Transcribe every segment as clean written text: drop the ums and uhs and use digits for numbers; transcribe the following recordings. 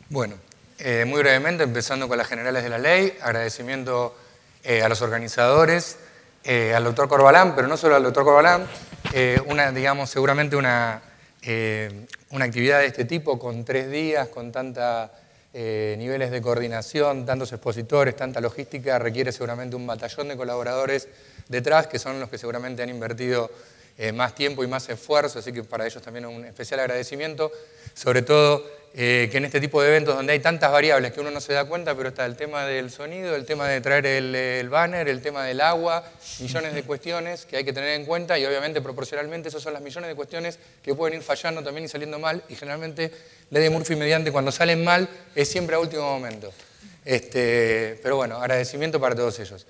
Bueno, muy brevemente, empezando con las generales de la ley, agradecimiento a los organizadores, al doctor Corbalán, pero no solo al doctor Corbalán, seguramente una actividad de este tipo con 3 días, con tantos niveles de coordinación, tantos expositores, tanta logística, requiere seguramente un batallón de colaboradores detrás, que son los que seguramente han invertido más tiempo y más esfuerzo, así que para ellos también un especial agradecimiento, sobre todo que en este tipo de eventos donde hay tantas variables que uno no se da cuenta, pero está el tema del sonido, el tema de traer el banner, el tema del agua, millones de cuestiones que hay que tener en cuenta y obviamente proporcionalmente esas son las millones de cuestiones que pueden ir fallando también y saliendo mal y generalmente ley de Murphy mediante cuando salen mal es siempre a último momento. Pero bueno, agradecimiento para todos ellos.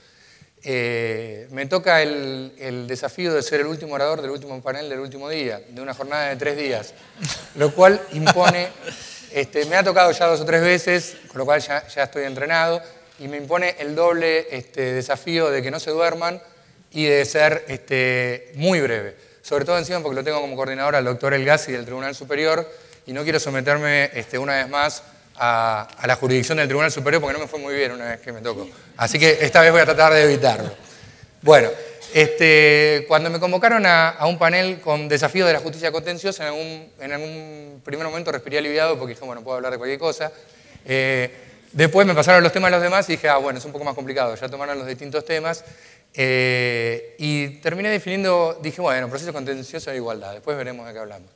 Me toca el desafío de ser el último orador del último panel del último día, de una jornada de 3 días, lo cual impone, me ha tocado ya 2 o 3 veces, con lo cual ya estoy entrenado, y me impone el doble desafío de que no se duerman y de ser muy breve. Sobre todo encima porque lo tengo como coordinador al doctor Elgasi del Tribunal Superior y no quiero someterme una vez más a la jurisdicción del Tribunal Superior porque no me fue muy bien una vez que me tocó. Así que esta vez voy a tratar de evitarlo. Bueno, cuando me convocaron a un panel con desafío de la justicia contenciosa, en algún primer momento respiré aliviado porque dije, bueno, puedo hablar de cualquier cosa. Después me pasaron los temas de los demás y dije, bueno, es un poco más complicado, ya tomaron los distintos temas. Y terminé definiendo, dije, bueno, proceso contencioso de igualdad, después veremos de qué hablamos.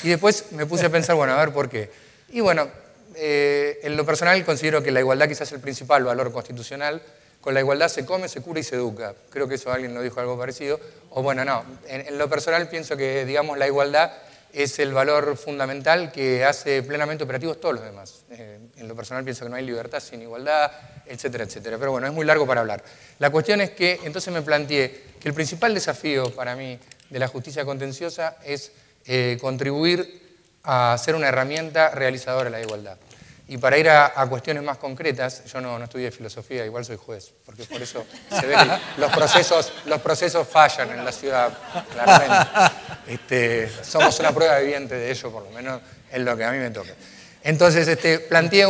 Y después me puse a pensar, bueno, a ver por qué. Y bueno, en lo personal considero que la igualdad quizás es el principal valor constitucional. Con la igualdad se come, se cura y se educa. Creo que eso alguien lo dijo algo parecido. O bueno, no, en lo personal pienso que, digamos, la igualdad es el valor fundamental que hace plenamente operativos todos los demás. En lo personal pienso que no hay libertad sin igualdad, etcétera, etcétera. Pero bueno, es muy largo para hablar. La cuestión es que entonces me planteé que el principal desafío para mí de la justicia contenciosa es contribuir a ser una herramienta realizadora de la igualdad. Y para ir a cuestiones más concretas, yo no estudié filosofía, igual soy juez, porque por eso se ve que los procesos fallan en la ciudad, claramente. Somos una prueba viviente de ello, por lo menos en lo que a mí me toca. Entonces, planteé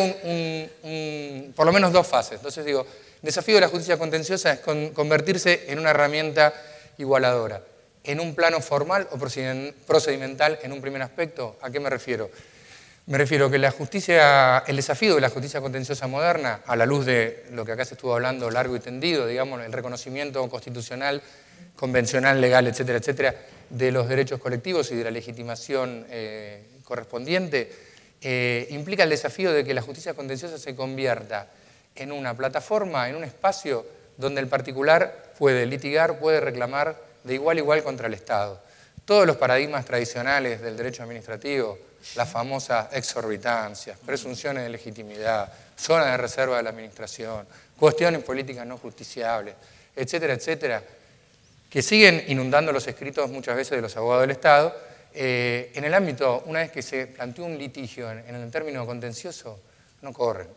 por lo menos 2 fases. Entonces digo, el desafío de la justicia contenciosa es convertirse en una herramienta igualadora. En un plano formal o procedimental en un primer aspecto, ¿a qué me refiero? Me refiero que el desafío de la justicia contenciosa moderna, a la luz de lo que acá se estuvo hablando largo y tendido, digamos, el reconocimiento constitucional, convencional, legal, etcétera, etcétera, de los derechos colectivos y de la legitimación correspondiente, implica el desafío de que la justicia contenciosa se convierta en una plataforma, en un espacio donde el particular puede litigar, puede reclamar de igual a igual contra el Estado. Todos los paradigmas tradicionales del derecho administrativo, las famosas exorbitancias, presunciones de legitimidad, zonas de reserva de la administración, cuestiones políticas no justiciables, etcétera, etcétera, que siguen inundando los escritos muchas veces de los abogados del Estado, en el ámbito, una vez que se planteó un litigio en el término contencioso, no corren.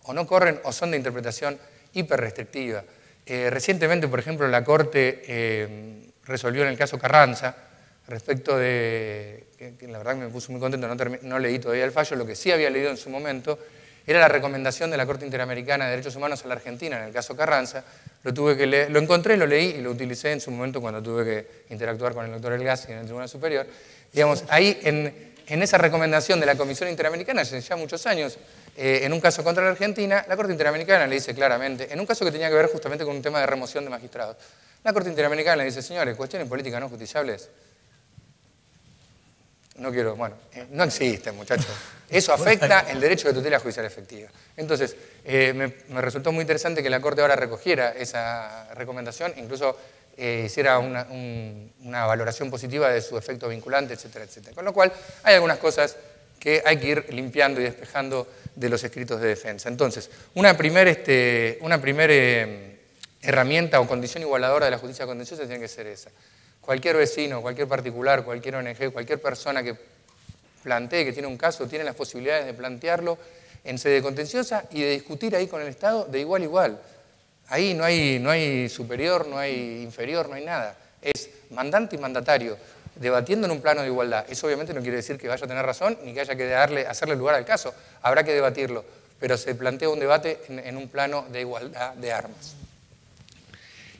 O no corren o son de interpretación hiperrestrictiva. Recientemente, por ejemplo, la Corte resolvió en el caso Carranza, respecto de, que la verdad que me puso muy contento, no leí todavía el fallo, lo que sí había leído en su momento era la recomendación de la Corte Interamericana de Derechos Humanos a la Argentina en el caso Carranza. Lo encontré, lo leí y lo utilicé en su momento cuando tuve que interactuar con el doctor Elgasi en el Tribunal Superior. Digamos, ahí en esa recomendación de la Comisión Interamericana, hace ya muchos años, en un caso contra la Argentina, la Corte Interamericana le dice claramente, en un caso que tenía que ver justamente con un tema de remoción de magistrados, la Corte Interamericana le dice, señores, cuestiones políticas no justiciables, no existen, muchachos. Eso afecta el derecho de tutela judicial efectiva. Entonces, me resultó muy interesante que la Corte ahora recogiera esa recomendación, incluso hiciera una valoración positiva de su efecto vinculante, etcétera, etcétera. Con lo cual, hay algunas cosas que hay que ir limpiando y despejando de los escritos de defensa. Entonces, una primera herramienta o condición igualadora de la justicia contenciosa tiene que ser esa. Cualquier vecino, cualquier particular, cualquier ONG, cualquier persona que plantee que tiene un caso, tiene las posibilidades de plantearlo en sede contenciosa y de discutir ahí con el Estado de igual a igual. Ahí no hay superior, no hay inferior, no hay nada. Es mandante y mandatario. debatiendo en un plano de igualdad. Eso obviamente no quiere decir que vaya a tener razón ni que haya que hacerle lugar al caso. Habrá que debatirlo, pero se plantea un debate en un plano de igualdad de armas.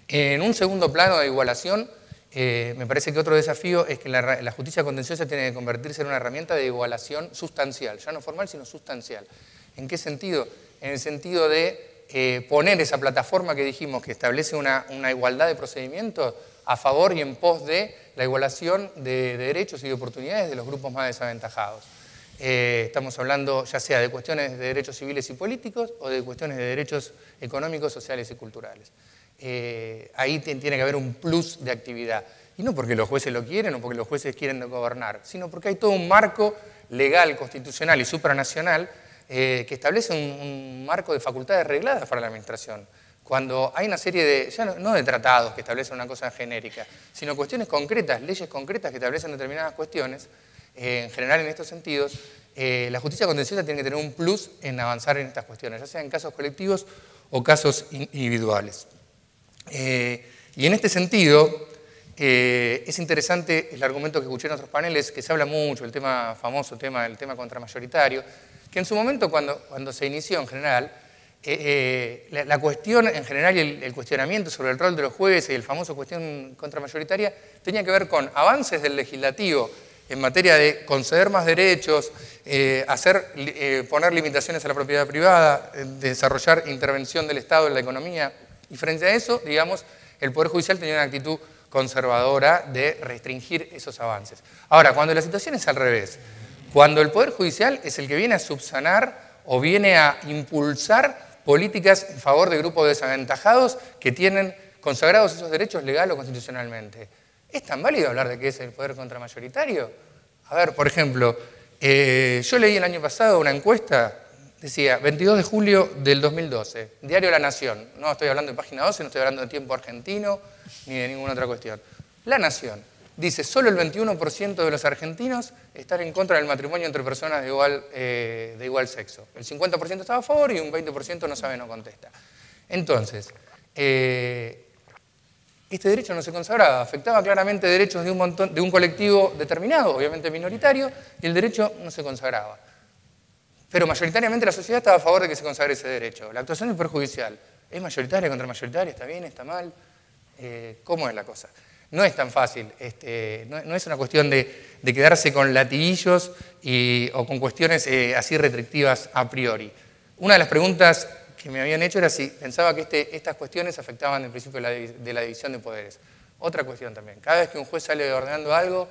En un segundo plano de igualación, me parece que otro desafío es que la justicia contenciosa tiene que convertirse en una herramienta de igualación sustancial, ya no formal, sino sustancial. ¿En qué sentido? En el sentido de poner esa plataforma que dijimos que establece una igualdad de procedimientos a favor y en pos de la igualación de derechos y de oportunidades de los grupos más desaventajados. Estamos hablando ya sea de cuestiones de derechos civiles y políticos o de cuestiones de derechos económicos, sociales y culturales. Ahí tiene que haber un plus de actividad. Y no porque los jueces lo quieren o porque los jueces quieren gobernar, sino porque hay todo un marco legal, constitucional y supranacional que establece un marco de facultades regladas para la administración. Cuando hay una serie de, ya no de tratados que establecen una cosa genérica, sino cuestiones concretas, leyes concretas que establecen determinadas cuestiones, en general en estos sentidos, la justicia contenciosa tiene que tener un plus en avanzar en estas cuestiones, ya sea en casos colectivos o casos individuales. Y en este sentido, es interesante el argumento que escuché en otros paneles, que se habla mucho, el tema famoso, el tema contramayoritario, que en su momento cuando se inició en general, la cuestión en general y el cuestionamiento sobre el rol de los jueces y el famoso cuestión contramayoritaria tenía que ver con avances del legislativo en materia de conceder más derechos, poner limitaciones a la propiedad privada, desarrollar intervención del Estado en la economía. Y frente a eso, digamos, el Poder Judicial tenía una actitud conservadora de restringir esos avances. Ahora, cuando la situación es al revés, cuando el Poder Judicial es el que viene a subsanar o viene a impulsar políticas en favor de grupos desaventajados que tienen consagrados esos derechos legal o constitucionalmente, ¿es tan válido hablar de que es el poder contramayoritario? A ver, por ejemplo, yo leí el año pasado una encuesta, decía 22 de julio del 2012, Diario La Nación, no estoy hablando de Página 12, no estoy hablando de Tiempo Argentino ni de ninguna otra cuestión. La Nación dice, solo el 21% de los argentinos están en contra del matrimonio entre personas de igual sexo. El 50% estaba a favor y un 20% no sabe, no contesta. Entonces, este derecho no se consagraba, afectaba claramente derechos de un colectivo determinado, obviamente minoritario, y el derecho no se consagraba. Pero mayoritariamente la sociedad estaba a favor de que se consagre ese derecho. La actuación del Poder Judicial, ¿es mayoritaria contra mayoritaria? ¿Está bien? ¿Está mal? ¿Cómo es la cosa? No es tan fácil, no es una cuestión de quedarse con latiguillos o con cuestiones así restrictivas a priori. Una de las preguntas que me habían hecho era si pensaba que estas cuestiones afectaban el principio de la división de poderes. Otra cuestión también, cada vez que un juez sale ordenando algo,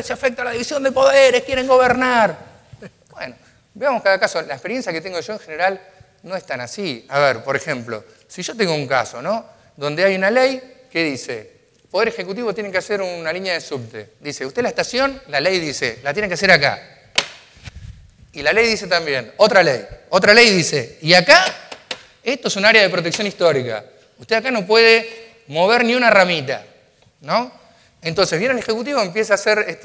se afecta la división de poderes, quieren gobernar. Bueno, veamos cada caso. La experiencia que tengo yo en general no es tan así. A ver, por ejemplo, si yo tengo un caso, ¿no?, donde hay una ley que dice, Poder Ejecutivo tiene que hacer una línea de subte. Dice, usted la estación, la ley dice, la tiene que hacer acá. Y la ley dice también, otra ley dice, y acá, esto es un área de protección histórica. Usted acá no puede mover ni una ramita, ¿no? Entonces viene el Ejecutivo, empieza a hacer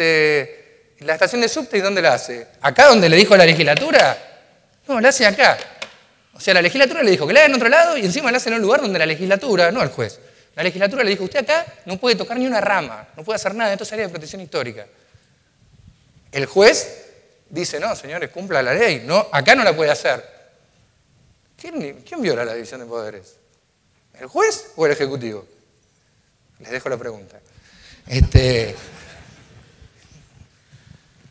la estación de subte, ¿y dónde la hace? ¿Acá donde le dijo la legislatura? No, la hace acá. O sea, la legislatura le dijo que la haga en otro lado y encima la hace en un lugar donde la legislatura, no el juez. La legislatura le dijo, usted acá no puede tocar ni una rama, no puede hacer nada, esto es área de protección histórica. El juez dice, no, señores, cumpla la ley, no, acá no la puede hacer. ¿Quién viola la división de poderes? ¿El juez o el Ejecutivo? Les dejo la pregunta.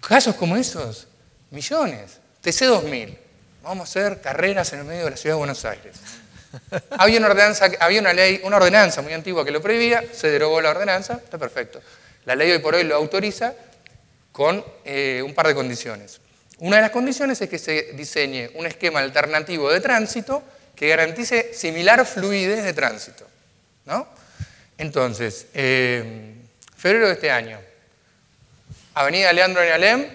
Casos como esos, millones. TC2000, vamos a hacer carreras en el medio de la ciudad de Buenos Aires. Había una ordenanza muy antigua que lo prohibía, se derogó la ordenanza, está perfecto. La ley hoy por hoy lo autoriza con un par de condiciones. Una de las condiciones es que se diseñe un esquema alternativo de tránsito que garantice similar fluidez de tránsito, ¿no? Entonces, febrero de este año, Avenida Leandro de Alem,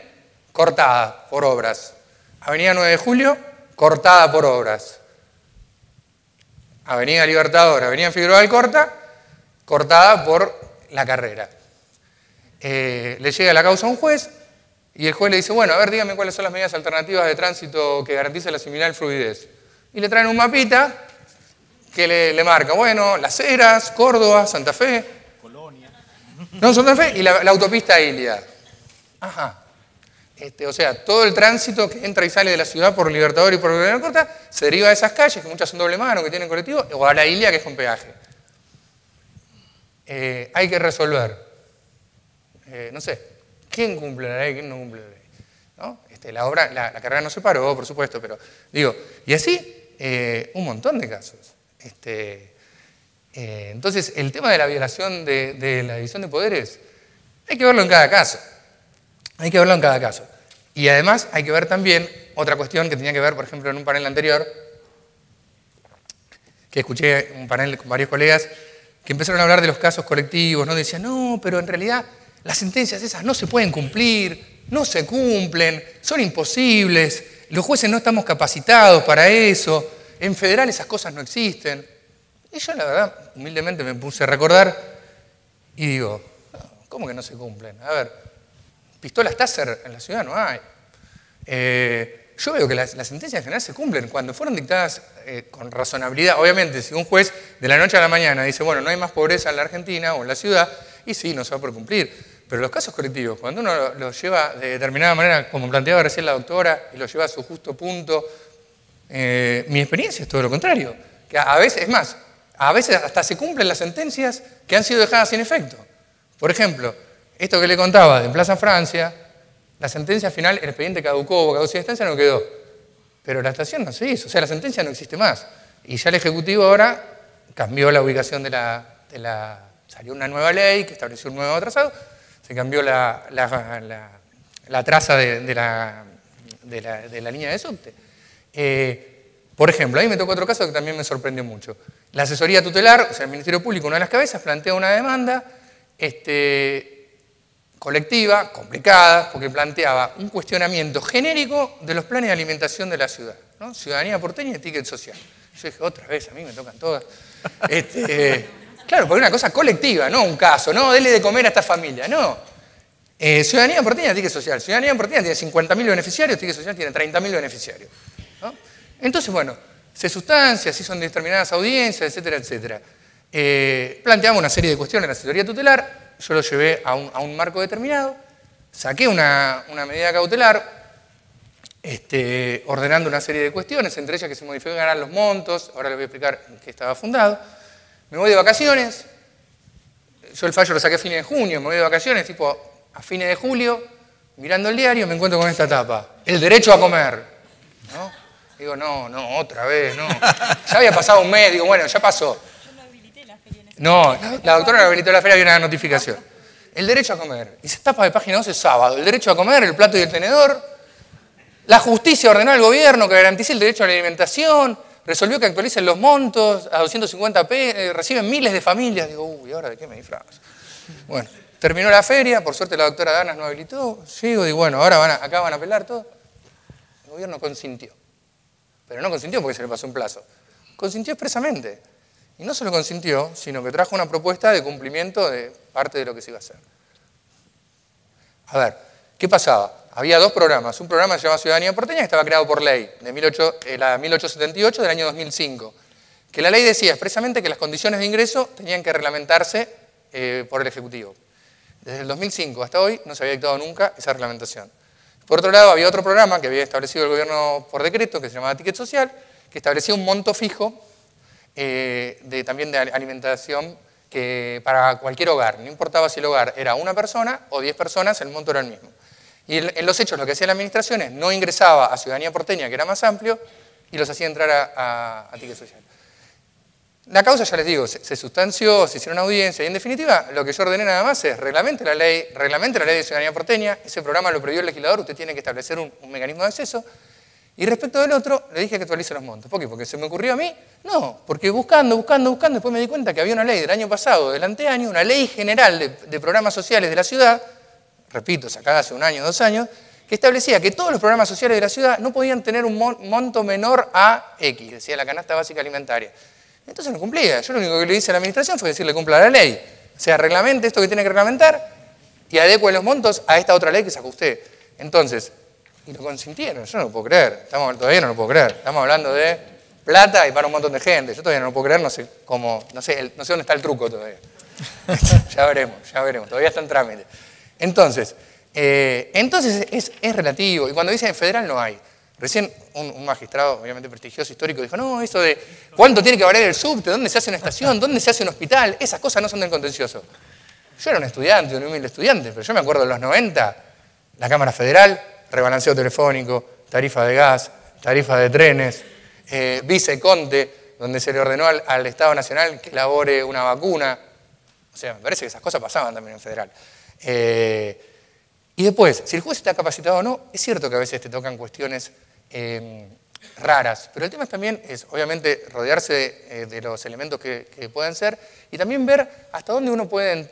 cortada por obras. Avenida 9 de Julio, cortada por obras. Avenida Libertador, Avenida Figueroa Alcorta, cortada por la carrera. Le llega la causa a un juez y el juez le dice, bueno, a ver, dígame cuáles son las medidas alternativas de tránsito que garanticen la similar fluidez. Y le traen un mapita que le marca, bueno, Las Heras, Córdoba, Santa Fe. Colonia. No, Santa Fe y la autopista Ilia. Ajá. O sea, todo el tránsito que entra y sale de la ciudad por Libertador y por Libertador Corta se deriva de esas calles, que muchas son doble mano, que tienen colectivo, o a la Ilia, que es con peaje. Hay que resolver. No sé, ¿quién cumple la ley? ¿Quién no cumple la ley? ¿No? La carrera no se paró, por supuesto, pero digo, y así un montón de casos. Entonces, el tema de la violación de la división de poderes, hay que verlo en cada caso. Hay que verlo en cada caso. Y además hay que ver también otra cuestión que tenía que ver, por ejemplo, en un panel anterior, que escuché un panel con varios colegas, que empezaron a hablar de los casos colectivos, ¿no? Decían, no, pero en realidad las sentencias esas no se pueden cumplir, no se cumplen, son imposibles, los jueces no estamos capacitados para eso, en federal esas cosas no existen. Y yo, la verdad, humildemente me puse a recordar y digo, ¿cómo que no se cumplen? A ver, pistolas Taser en la ciudad no hay. Yo veo que las sentencias en general se cumplen cuando fueron dictadas con razonabilidad. Obviamente, si un juez de la noche a la mañana dice, bueno, no hay más pobreza en la Argentina o en la ciudad, y sí, no se va por cumplir. Pero los casos colectivos, cuando uno los lleva de determinada manera, como planteaba recién la doctora, y los lleva a su justo punto, mi experiencia es todo lo contrario. Que a veces, es más, a veces hasta se cumplen las sentencias que han sido dejadas sin efecto. Por ejemplo, esto que le contaba de Plaza Francia, la sentencia final, el expediente caducó, caducó sin instancia, no quedó. Pero la estación no se hizo, o sea, la sentencia no existe más. Y ya el Ejecutivo ahora cambió la ubicación salió una nueva ley que estableció un nuevo trazado, se cambió la traza de la línea de subte. Por ejemplo, a mí me tocó otro caso que también me sorprendió mucho. La asesoría tutelar, o sea, el Ministerio Público, una de las cabezas, plantea una demanda colectiva, complicada, porque planteaba un cuestionamiento genérico de los planes de alimentación de la ciudad, ¿no? Ciudadanía porteña y ticket social. Yo dije, otra vez, a mí me tocan todas. Claro, porque es una cosa colectiva, no un caso, no, dele de comer a esta familia, no. Ciudadanía porteña, ticket social. Ciudadanía porteña tiene 50.000 beneficiarios, ticket social tiene 30.000 beneficiarios, ¿no? Entonces, bueno, se sustancia, si son determinadas audiencias, etcétera, etcétera. Planteamos una serie de cuestiones en la asesoría tutelar. Yo lo llevé a un marco determinado, saqué una medida cautelar, ordenando una serie de cuestiones, entre ellas que se modificaran los montos, ahora les voy a explicar en qué estaba fundado. Me voy de vacaciones, yo el fallo lo saqué a fines de junio, me voy de vacaciones, tipo a fines de julio, mirando el diario me encuentro con esta tapa, el derecho a comer, ¿no? Digo, no, otra vez, no. Ya había pasado un mes, digo, bueno, ya pasó. No, la doctora no habilitó la feria, había una notificación. El derecho a comer. Y se tapa de página 12 sábado. El derecho a comer, el plato y el tenedor. La justicia ordenó al gobierno que garantice el derecho a la alimentación. Resolvió que actualicen los montos a 250p. Reciben miles de familias. Digo, uy, ¿ahora de qué me disfrazo? Bueno, terminó la feria. Por suerte la doctora Danas no habilitó. Llego y bueno, ahora acá van a apelar todo. El gobierno consintió. Pero no consintió porque se le pasó un plazo. Consintió expresamente. Y no solo consintió, sino que trajo una propuesta de cumplimiento de parte de lo que se iba a hacer. A ver, ¿qué pasaba? Había dos programas. Un programa se llama Ciudadanía Porteña, que estaba creado por ley, la 1878 del año 2005, que la ley decía expresamente que las condiciones de ingreso tenían que reglamentarse por el Ejecutivo. Desde el 2005 hasta hoy no se había dictado nunca esa reglamentación. Por otro lado, había otro programa que había establecido el gobierno por decreto, que se llamaba Ticket Social, que establecía un monto fijo también de alimentación para cualquier hogar. No importaba si el hogar era una persona o 10 personas, el monto era el mismo. Y en los hechos lo que hacía la administración es no ingresaba a Ciudadanía Porteña, que era más amplio, y los hacía entrar a Ticket Social. La causa, ya les digo, se sustanció, se hicieron audiencia, y en definitiva lo que yo ordené nada más es reglamente la ley de Ciudadanía Porteña. Ese programa lo previó el legislador, usted tiene que establecer un mecanismo de acceso. Y respecto del otro, le dije que actualice los montos. ¿Por qué? ¿Porque se me ocurrió a mí? No, porque buscando, después me di cuenta que había una ley del año pasado, del anteaño, una ley general de programas sociales de la ciudad, repito, sacada hace un año, 2 años, que establecía que todos los programas sociales de la ciudad no podían tener un monto menor a X, decía la canasta básica alimentaria. Entonces no cumplía. Yo lo único que le hice a la administración fue decirle cumpla la ley. O sea, reglamente esto que tiene que reglamentar y adecue los montos a esta otra ley que sacó usted. Entonces, y lo consintieron, yo no lo puedo creer, todavía no lo puedo creer. Estamos hablando de plata y para un montón de gente. Yo todavía no lo puedo creer, no sé dónde está el truco todavía. Ya veremos, todavía está en trámite. Entonces es relativo, y cuando dicen federal no hay. Recién un magistrado, obviamente prestigioso, histórico, dijo, no, eso de cuánto tiene que valer el subte, dónde se hace una estación, dónde se hace un hospital, esas cosas no son del contencioso. Yo era un estudiante, un humilde estudiante, pero yo me acuerdo en los 90, la Cámara Federal, rebalanceo telefónico, tarifa de gas, tarifa de trenes, viceconte, donde se le ordenó al Estado Nacional que elabore una vacuna. O sea, me parece que esas cosas pasaban también en federal. Y después, si el juez está capacitado o no, es cierto que a veces te tocan cuestiones raras, pero el tema también es, obviamente, rodearse de los elementos que pueden ser y también ver hasta dónde uno puede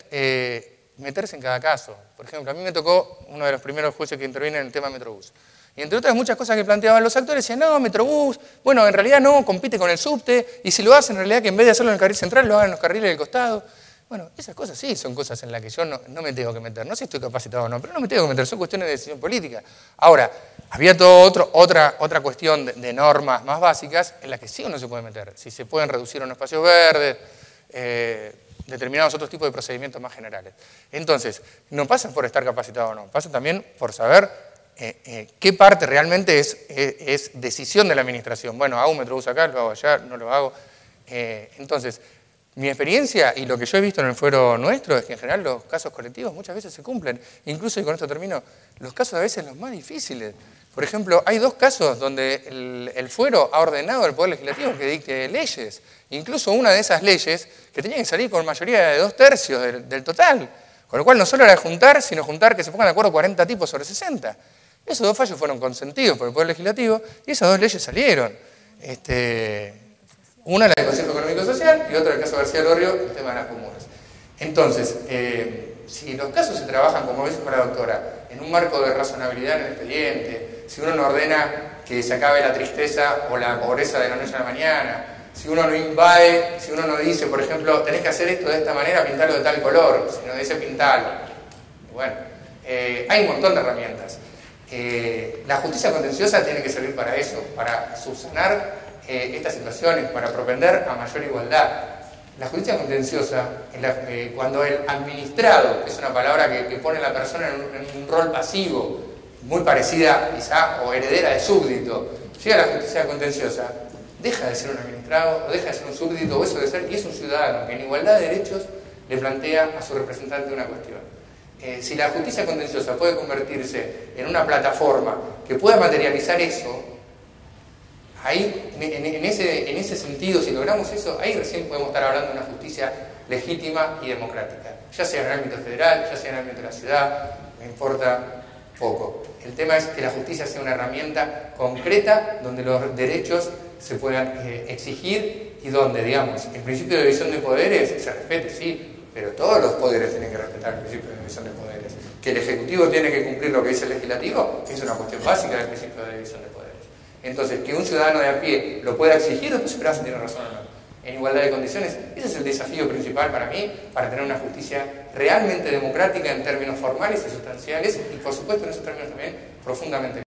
meterse en cada caso. Por ejemplo, a mí me tocó uno de los primeros jueces que interviene en el tema Metrobús. Y entre otras muchas cosas que planteaban los actores, decían, no, Metrobús, bueno, en realidad no, compite con el subte, y si lo hacen, en realidad que en vez de hacerlo en el carril central, lo hagan en los carriles del costado. Bueno, esas cosas sí son cosas en las que yo no me tengo que meter. No sé si estoy capacitado o no, pero no me tengo que meter, son cuestiones de decisión política. Ahora, había otra cuestión de normas más básicas en las que sí uno se puede meter. Si se pueden reducir unos espacios verdes, determinados otros tipos de procedimientos más generales. Entonces, no pasa por estar capacitado o no, pasa también por saber qué parte realmente es decisión de la administración. Bueno, hago un Metrobús acá, lo hago allá, no lo hago. Entonces, mi experiencia y lo que yo he visto en el fuero nuestro es que en general los casos colectivos muchas veces se cumplen. Incluso, y con esto termino, los casos a veces los más difíciles. Por ejemplo, hay 2 casos donde el fuero ha ordenado al Poder Legislativo que dicte leyes. Incluso una de esas leyes que tenía que salir con mayoría de 2/3 del total. Con lo cual no solo era juntar, sino juntar que se pongan de acuerdo 40 tipos sobre 60. Esos 2 fallos fueron consentidos por el Poder Legislativo y esas 2 leyes salieron. Una la del Consejo Económico y Social y otra el caso García Lorrio, el tema de las comunas. Entonces, si los casos se trabajan, como dijo la doctora, en un marco de razonabilidad en el expediente, si uno no ordena que se acabe la tristeza o la pobreza de la noche a la mañana, si uno no invade, si uno no dice, por ejemplo, tenés que hacer esto de esta manera, pintarlo de tal color, si no dice pintarlo. Bueno, hay un montón de herramientas. La justicia contenciosa tiene que servir para eso, para subsanar estas situaciones, para propender a mayor igualdad. La justicia contenciosa, cuando el administrado, que es una palabra que pone a la persona en un rol pasivo, muy parecida quizá o heredera de súbdito, llega a la justicia contenciosa, deja de ser un administrado, o deja de ser un súbdito, o eso de ser, y es un ciudadano que en igualdad de derechos le plantea a su representante una cuestión. Si la justicia contenciosa puede convertirse en una plataforma que pueda materializar eso, ahí, en ese sentido, si logramos eso, ahí recién podemos estar hablando de una justicia legítima y democrática. Ya sea en el ámbito federal, ya sea en el ámbito de la ciudad, me importa poco. El tema es que la justicia sea una herramienta concreta donde los derechos se puedan exigir y donde, digamos, el principio de división de poderes se respete, sí, pero todos los poderes tienen que respetar el principio de división de poderes. Que el Ejecutivo tiene que cumplir lo que dice el Legislativo es una cuestión básica del principio de división de poderes. Entonces, que un ciudadano de a pie lo pueda exigir, después verá si tiene razón o no. En igualdad de condiciones, ese es el desafío principal para mí, para tener una justicia realmente democrática en términos formales y sustanciales, y por supuesto en esos términos también profundamente